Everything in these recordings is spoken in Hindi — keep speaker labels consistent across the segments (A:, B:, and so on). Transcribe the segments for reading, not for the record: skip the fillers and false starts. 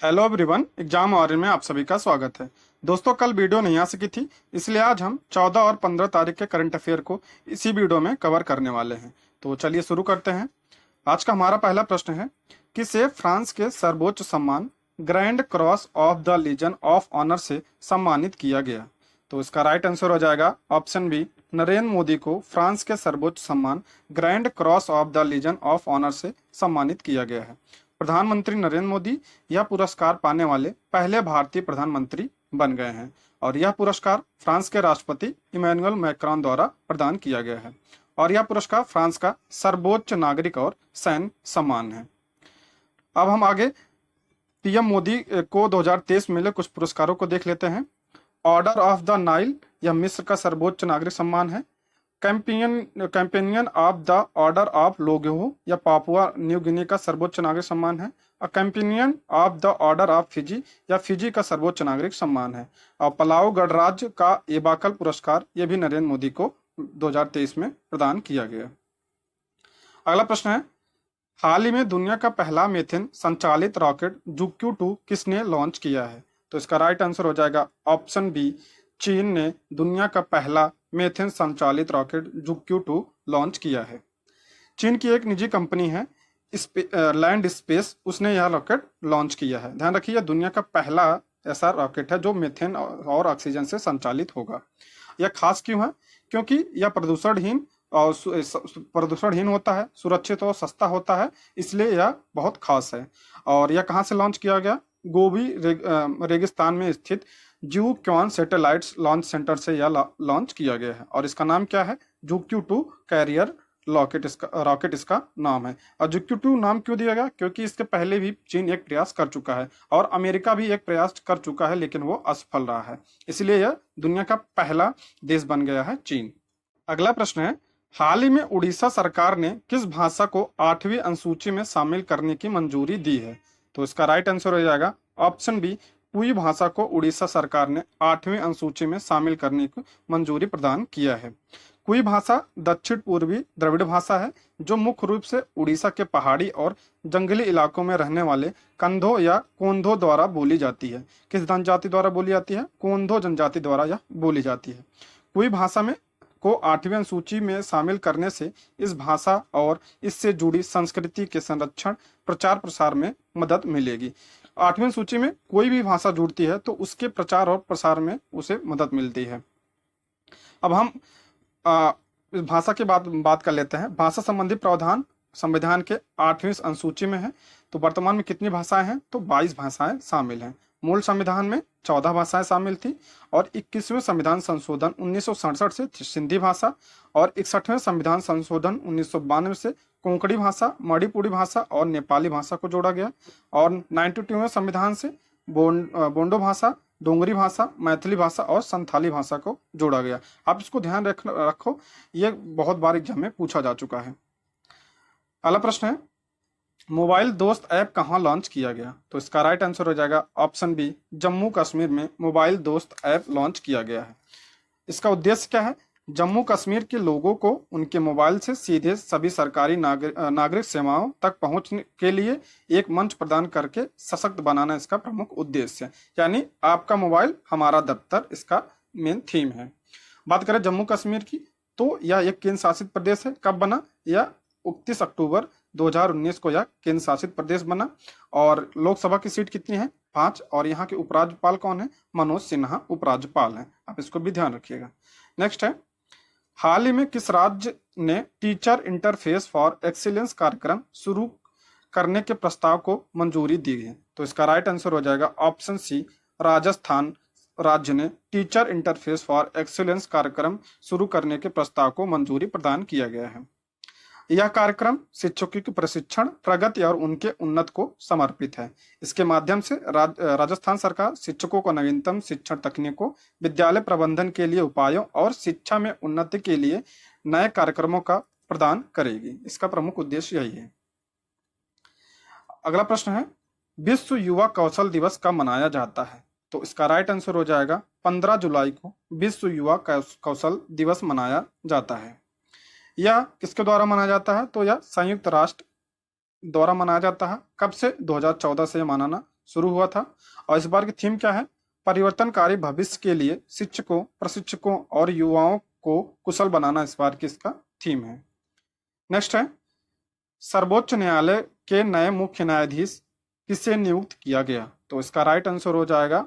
A: हेलो एवरीवन, एग्जाम वॉरियर में आप सभी का स्वागत है। दोस्तों, कल वीडियो नहीं आ सकी थी, इसलिए आज हम 14 और 15 तारीख के करंट अफेयर को इसी वीडियो में कवर करने वाले हैं। तो चलिए शुरू करते हैं। आज का हमारा पहला प्रश्न है, किसे फ्रांस के सर्वोच्च सम्मान grand cross of the legion of honour से सम्मानित किया गया? तो इसका राइट आंसर हो जाएगा ऑप्शन बी, नरेंद्र मोदी को फ्रांस के सर्वोच्च सम्मान grand cross of the legion of honour से सम्मानित किया गया है। प्रधानमंत्री नरेंद्र मोदी यह पुरस्कार पाने वाले पहले भारतीय प्रधानमंत्री बन गए हैं और यह पुरस्कार फ्रांस के राष्ट्रपति इमैनुअल मैक्रोन द्वारा प्रदान किया गया है और यह पुरस्कार फ्रांस का सर्वोच्च नागरिक और सैन्य सम्मान है। अब हम आगे पीएम मोदी को 2023 में मिले कुछ पुरस्कारों को देख लेते हैं। ऑर्डर ऑफ द नाइल, यह मिस्र का सर्वोच्च नागरिक सम्मान है। Companion of the order of Logohu, या पापुआ न्यू गिनी का सर्वोच्च नागरिक सम्मान है। Companion of the order of Fiji, या फिजी का सर्वोच्च नागरिक सम्मान है। और पलाऊ गणराज्य का एबाकल पुरस्कार, यह भी नरेंद्र मोदी को 2023 में प्रदान किया गया। अगला प्रश्न है, हाल ही में दुनिया का पहला मीथेन संचालित रॉकेट जुक्यू 2 किसने लॉन्च किया है? तो इसका राइट आंसर हो जाएगा ऑप्शन बी, चीन ने दुनिया का पहला मीथेन संचालित रॉकेट जुक्यू 2 लॉन्च किया है। चीन की एक निजी कंपनी है लैंड स्पेस, उसने यह रॉकेट लॉन्च किया है। ध्यान रखिए, दुनिया का पहला ऐसा रॉकेट है जो मीथेन और ऑक्सीजन से संचालित होगा। यह खास क्यों है? क्योंकि यह प्रदूषणहीन होता है, सुरक्षित और सस्ता होता है, इसलिए यह बहुत खास है। और यह कहाँ से लॉन्च किया गया? गोबी रेगिस्तान में स्थित जू क्वान सैटेलाइट लॉन्च सेंटर से यह लॉन्च किया गया है और इसका नाम क्या है? जुक्यू 2 कैरियर रॉकेट इसका नाम है। और जुक्यू 2 नाम क्यों दिया गया? क्योंकि इसके पहले भी चीन एक प्रयास कर चुका है और अमेरिका भी एक प्रयास कर चुका है, लेकिन वो असफल रहा है, इसलिए यह दुनिया का पहला देश बन गया है, चीन। अगला प्रश्न है, हाल ही में उड़ीसा सरकार ने किस भाषा को 8वीं अनुसूची में शामिल करने की मंजूरी दी है? तो इसका राइट आंसर हो जाएगा ऑप्शन बी, कुई भाषा को उड़ीसा सरकार ने 8वीं अनुसूची में शामिल करने की मंजूरी प्रदान किया है। कुई भाषा दक्षिण पूर्वी द्रविड़ भाषा है जो मुख्य रूप से उड़ीसा के पहाड़ी और जंगली इलाकों में रहने वाले कंधो या कोंधो द्वारा बोली जाती है। किस जनजाति द्वारा बोली जाती है? कोंधो जनजाति द्वारा यह बोली जाती है। कुई भाषा में को 8वीं अनुसूची में शामिल करने से इस भाषा और इससे जुड़ी संस्कृति के संरक्षण प्रचार प्रसार में मदद मिलेगी। 8वीं सूची में कोई भी भाषा जुड़ती है तो उसके प्रचार और प्रसार में उसे मदद मिलती है। अब हम इस भाषा की बात कर लेते हैं। भाषा संबंधी प्रावधान संविधान के 8वीं अनुसूची में है। तो वर्तमान में कितनी भाषाएं हैं? तो 22 भाषाएं शामिल हैं। मूल संविधान में 14 भाषाएं शामिल थी और 21वें संविधान संशोधन 1967 से सिंधी भाषा और 61वें संविधान संशोधन 1992 से कोंकणी भाषा, मणिपुरी भाषा और नेपाली भाषा को जोड़ा गया और 92वें संविधान से बोंडो भाषा, डोंगरी भाषा, मैथिली भाषा और संथाली भाषा को जोड़ा गया। आप इसको ध्यान रखो, ये बहुत बार एग्जाम में पूछा जा चुका है। अगला प्रश्न है, मोबाइल दोस्त ऐप कहाँ लॉन्च किया गया? तो इसका राइट आंसर हो जाएगा ऑप्शन बी, जम्मू कश्मीर में मोबाइल दोस्त ऐप लॉन्च किया गया है। इसका उद्देश्य क्या है? जम्मू कश्मीर के लोगों को उनके मोबाइल से सीधे सभी सरकारी नागरिक सेवाओं तक पहुंचने के लिए एक मंच प्रदान करके सशक्त बनाना इसका प्रमुख उद्देश्य है। यानी आपका मोबाइल हमारा दफ्तर, इसका मेन थीम है। बात करें जम्मू कश्मीर की, तो यह एक केंद्र शासित प्रदेश है। कब बना? यह 29 अक्टूबर 2019 को यह केंद्र शासित प्रदेश बना और लोकसभा की सीट कितनी है? 5। और यहाँ के उपराज्यपाल कौन है? मनोज सिन्हा उपराज्यपाल हैं। आप इसको भी ध्यान रखिएगा। नेक्स्ट है, हाल ही में किस राज्य ने टीचर इंटरफेस फॉर एक्सीलेंस कार्यक्रम शुरू करने के प्रस्ताव को मंजूरी दी है? तो इसका राइट आंसर हो जाएगा ऑप्शन सी, राजस्थान राज्य ने टीचर इंटरफेस फॉर एक्सीलेंस कार्यक्रम शुरू करने के प्रस्ताव को मंजूरी प्रदान किया गया है। यह कार्यक्रम शिक्षकों के प्रशिक्षण, प्रगति और उनके उन्नत को समर्पित है। इसके माध्यम से राजस्थान सरकार शिक्षकों को नवीनतम शिक्षण तकनीकों, विद्यालय प्रबंधन के लिए उपायों और शिक्षा में उन्नति के लिए नए कार्यक्रमों का प्रदान करेगी। इसका प्रमुख उद्देश्य यही है। अगला प्रश्न है, विश्व युवा कौशल दिवस कब मनाया जाता है? तो इसका राइट आंसर हो जाएगा 15 जुलाई को विश्व युवा कौशल दिवस मनाया जाता है। यह किसके द्वारा मनाया जाता है? तो यह संयुक्त राष्ट्र द्वारा मनाया जाता है। कब से? 2014 से यह मनाना शुरू हुआ था। और इस बार की थीम क्या है? परिवर्तनकारी भविष्य के लिए शिक्षकों, प्रशिक्षकों और युवाओं को कुशल बनाना इस बार की इसका थीम है। नेक्स्ट है, सर्वोच्च न्यायालय के नए मुख्य न्यायाधीश किसे नियुक्त किया गया? तो इसका राइट आंसर हो जाएगा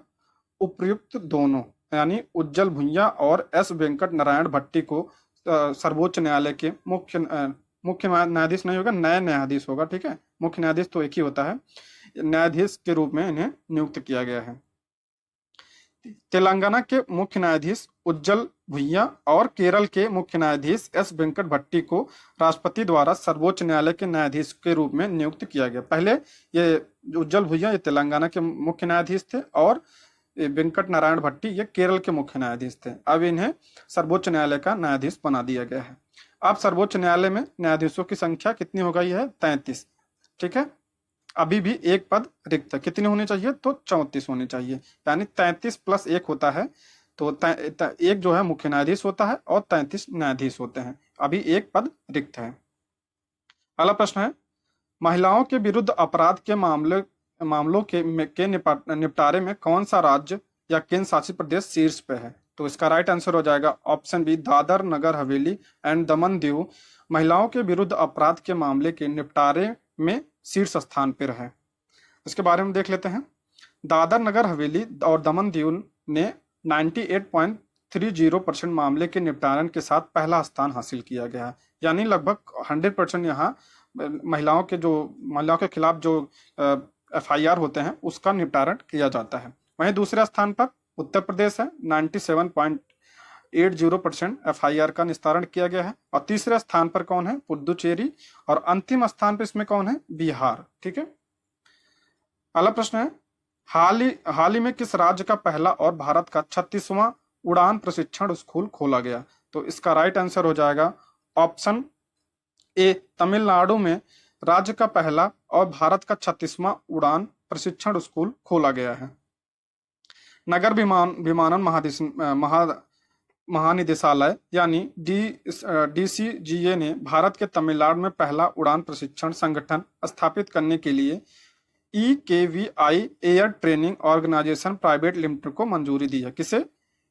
A: उपर्युक्त दोनों, यानी उज्जवल भुइयां और एस वेंकट नारायण भट्टी को सर्वोच्च न्यायालय के मुख्य न्यायाधीश नहीं होगा, नए न्यायाधीश होगा, ठीक है। मुख्य न्यायाधीश तो एक ही होता है, न्यायाधीश के रूप में इन्हें नियुक्त किया गया है। तेलंगाना के मुख्य न्यायाधीश उज्जवल भुइयां और केरल के मुख्य न्यायाधीश एस वेंकट भट्टी को राष्ट्रपति द्वारा सर्वोच्च न्यायालय के न्यायाधीश के रूप में नियुक्त किया गया। पहले ये उज्जवल भुइयां ये तेलंगाना के मुख्य न्यायाधीश थे और वेंकट नारायण भट्टी ये केरल के मुख्य न्यायाधीश थे। अब इन्हें सर्वोच्च न्यायालय का न्यायाधीश बना दिया गया है। अब सर्वोच्च न्यायालय में न्यायाधीशों की संख्या कितनी हो गई है? 33, ठीक है। अभी भी एक पद रिक्त है, कितने होने चाहिए? तो 34 होने चाहिए, यानी 33 प्लस 1 होता है, तो एक जो है मुख्य न्यायाधीश होता है और 33 न्यायाधीश होते हैं। अभी एक पद रिक्त है। अगला प्रश्न है, महिलाओं के विरुद्ध अपराध के मामलों के निपटारे में कौन सा राज्य या केंद्र शासित प्रदेश शीर्ष पे है? तो इसका राइट आंसर हो जाएगा option B, Dadar Nagar Haveli and Daman Diu महिलाओं के विरुद्ध अपराध के मामले के निपटारे में शीर्ष स्थान पर है। इसके बारे में देख लेते हैं। दादर नगर हवेली और दमन दीव ने 98.30% मामले के निपटारण के साथ पहला स्थान हासिल किया गया है, यानी लगभग 100% यहाँ महिलाओं के खिलाफ जो FIR होते हैं उसका निपटारण किया जाता है। वहीं दूसरे स्थान पर उत्तर प्रदेश है, 97.80% FIR का निस्तारण किया गया है। और तीसरे स्थान पर कौन है? पुडुचेरी। और अंतिम स्थान पर इसमें कौन है? बिहार, ठीक है। अगला प्रश्न है, हाल ही में किस राज्य का पहला और भारत का 36वां उड़ान प्रशिक्षण स्कूल खोला गया? तो इसका राइट आंसर हो जाएगा ऑप्शन ए, तमिलनाडु में राज्य का पहला और भारत का 36वां उड़ान प्रशिक्षण स्कूल खोला गया है। नगर विमानन महानिदेशालय यानी DCGA ने भारत के तमिलनाडु में पहला उड़ान प्रशिक्षण संगठन स्थापित करने के लिए EKVI air training organisation private limited को मंजूरी दी है। किसे?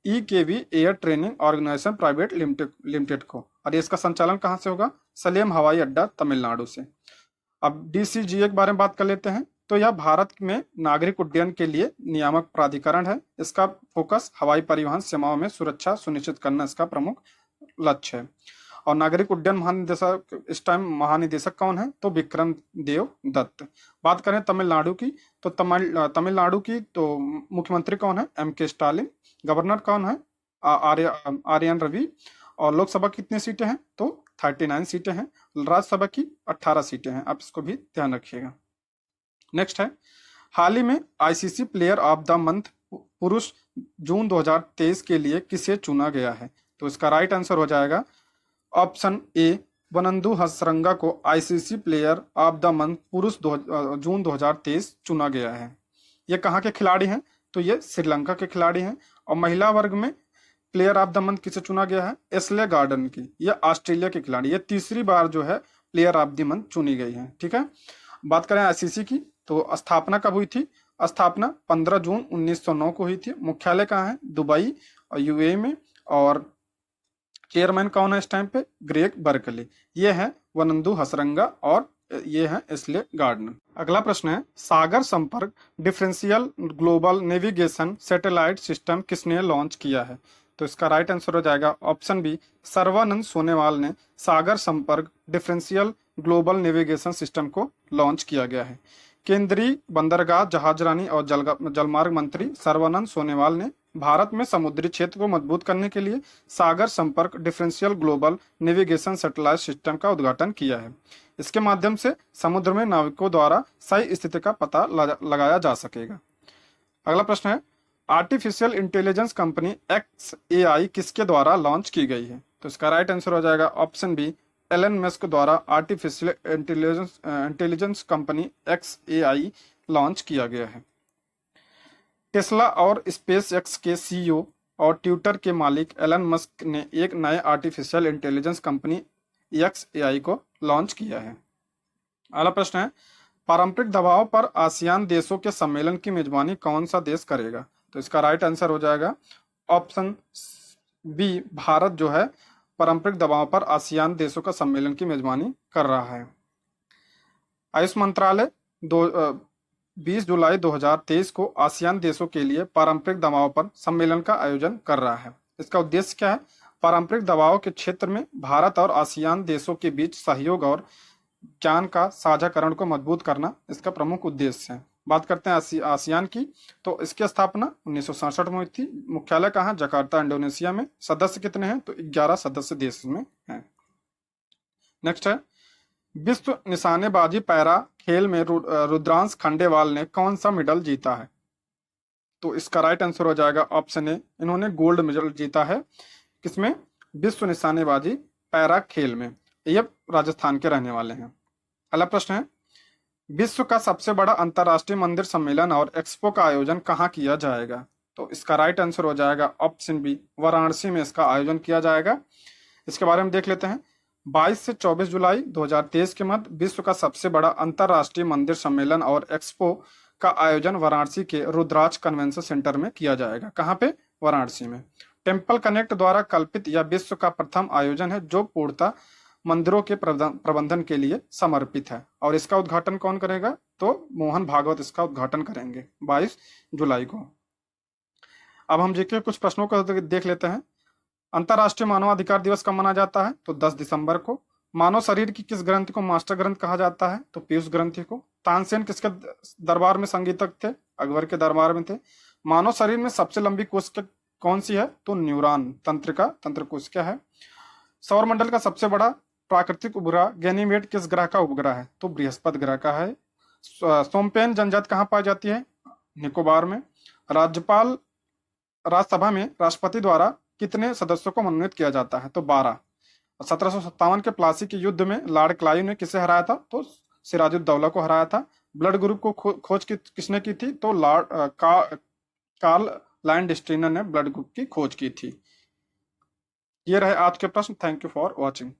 A: EKV air training organisation private limited को। और इसका संचालन कहाँ से होगा? सलेम हवाई अड्डा, तमिलनाडु से। अब DCGA के बारे में बात कर लेते हैं। तो यह भारत में नागरिक उड्डयन के लिए नियामक प्राधिकरण है। इसका फोकस हवाई परिवहन सेवाओं में सुरक्षा सुनिश्चित करना इसका प्रमुख लक्ष्य है। और नागरिक उड्डयन महानिदेशक इस टाइम महानिदेशक कौन है? तो विक्रम देव दत्त। बात करें तमिलनाडु की, तो तमिलनाडु की तो मुख्यमंत्री कौन है? MK Stalin. गवर्नर कौन है? आर्यन रवि। और लोकसभा कितनी सीटें हैं? तो 39 सीटें हैं। राज्यसभा की 18 सीटें हैं। आप इसको भी ध्यान रखिएगा। नेक्स्ट है, हाल ही में ICC player of the month पुरुष जून 2023 के लिए किसे चुना गया है? तो इसका राइट आंसर हो जाएगा ऑप्शन ए, वनंदु हसरंगा को ICC player of the month पुरुष जून 2023 चुना गया है। ये कहाँ के खिलाड़ी हैं? तो ये श्रीलंका के खिलाड़ी हैं। और महिला वर्ग में प्लेयर ऑफ द मंथ किसे चुना गया है? एस्ले गार्डन की। ये ऑस्ट्रेलिया के खिलाड़ी, ये तीसरी बार जो है प्लेयर ऑफ द मंथ चुनी गई है, ठीक है। बात करें ICC की, तो स्थापना कब हुई थी? स्थापना 15 जून 1909 को हुई थी। मुख्यालय कहाँ है? दुबई और UAE में। और चेयरमैन कौन है इस टाइम पे? Greg Berkeley. ये है वनंदु हसरंगा और ये है एस्ले गार्डनर। अगला प्रश्न है, सागर संपर्क differential global navigation satellite system किसने लॉन्च किया है? तो इसका राइट आंसर हो जाएगा ऑप्शन बी, सर्वानंद सोनेवाल ने सागर संपर्क डिफरेंशियल ग्लोबल नेविगेशन सिस्टम को लॉन्च किया गया है। केंद्रीय बंदरगाह, जहाजरानी और जलमार्ग मंत्री सर्वानंद सोनेवाल ने भारत में समुद्री क्षेत्र को मजबूत करने के लिए सागर संपर्क differential global navigation satellite system का उद्घाटन किया है। इसके माध्यम से समुद्र में नाविकों द्वारा सही स्थिति का पता लगाया जा सकेगा। अगला प्रश्न है, आर्टिफिशियल इंटेलिजेंस कंपनी XAI किसके द्वारा लॉन्च की गई है? तो इसका राइट आंसर हो जाएगा ऑप्शन बी, एलन मस्क द्वारा artificial intelligence company XAI launch किया गया है। टेस्ला और SpaceX के CEO और ट्विटर के मालिक एलन मस्क ने एक नए आर्टिफिशियल इंटेलिजेंस कंपनी XAI को लॉन्च किया है। अगला प्रश्न है, पारंपरिक दबाव पर आसियान देशों के सम्मेलन की मेजबानी कौन सा देश करेगा? तो इसका राइट आंसर हो जाएगा ऑप्शन बी, भारत जो है पारंपरिक दबाव पर आसियान देशों का सम्मेलन की मेजबानी कर रहा है। आयुष मंत्रालय 20 जुलाई 2023 को आसियान देशों के लिए पारंपरिक दबाव पर सम्मेलन का आयोजन कर रहा है। इसका उद्देश्य क्या है? पारंपरिक दबाव के क्षेत्र में भारत और आसियान देशों के बीच सहयोग और ज्ञान का साझाकरण को मजबूत करना इसका प्रमुख उद्देश्य है। बात करते हैं आसियान की, तो इसकी स्थापना 1967 में हुई थी। मुख्यालय कहाँ? जकार्ता, इंडोनेशिया में। सदस्य कितने हैं? तो 11 सदस्य देश में हैं। नेक्स्ट है, विश्व निशानेबाजी पैरा खेल में रुद्रांश खंडेवाल ने कौन सा मेडल जीता है? तो इसका राइट आंसर हो जाएगा ऑप्शन ए, इन्होंने गोल्ड मेडल जीता है। किसमें? विश्व निशानेबाजी पैरा खेल में। ये राजस्थान के रहने वाले हैं। अगला प्रश्न है, विश्व का सबसे बड़ा अंतरराष्ट्रीय मंदिर सम्मेलन और एक्सपो का आयोजन कहाँ किया जाएगा? तो इसका राइट आंसर हो जाएगा ऑप्शन बी, वाराणसी में इसका आयोजन किया जाएगा। इसके बारे में देख लेते हैं। 22 से 24 जुलाई 2023 के मध्य विश्व का सबसे बड़ा अंतरराष्ट्रीय मंदिर सम्मेलन और एक्सपो का आयोजन वाराणसी के रुद्राक्ष कन्वेंशन सेंटर में किया जाएगा। कहाँ पे? वाराणसी में। टेम्पल कनेक्ट द्वारा कल्पित यह विश्व का प्रथम आयोजन है जो पूर्णतः मंदिरों के प्रबंधन के लिए समर्पित है। और इसका उद्घाटन कौन करेगा? तो मोहन भागवत इसका उद्घाटन करेंगे 22 जुलाई को। अब हम जीके कुछ प्रश्नों को देख लेते हैं। अंतर्राष्ट्रीय मानवाधिकार दिवस कब मनाया जाता है? तो 10 दिसंबर को। मानव शरीर की किस ग्रंथि को मास्टर ग्रंथ कहा जाता है? तो पीयूष ग्रंथि को। तानसेन किसके दरबार में संगीतज्ञ थे? अकबर के दरबार में थे। मानव शरीर में सबसे लंबी कोशिका कौन सी है? तो न्यूरॉन तंत्र कोशिका है। सौरमंडल का सबसे बड़ा प्राकृतिक उपग्रह गैनीमेड किस ग्रह का उपग्रह है? तो बृहस्पति ग्रह का है। सोमपेन जनजाति कहाँ पाई जाती है? निकोबार में। राज्यसभा में राष्ट्रपति द्वारा कितने सदस्यों को मनोनीत किया जाता है? तो 12। 1757 के प्लासी के युद्ध में लॉर्ड क्लाइव ने किसे हराया था? तो सिराजुद्दौला को हराया था। ब्लड ग्रुप को खोज किसने की थी? तो कार्ल लैंडस्टीनर ने ब्लड ग्रुप की खोज की थी। ये रहे आज के प्रश्न। Thank you for watching.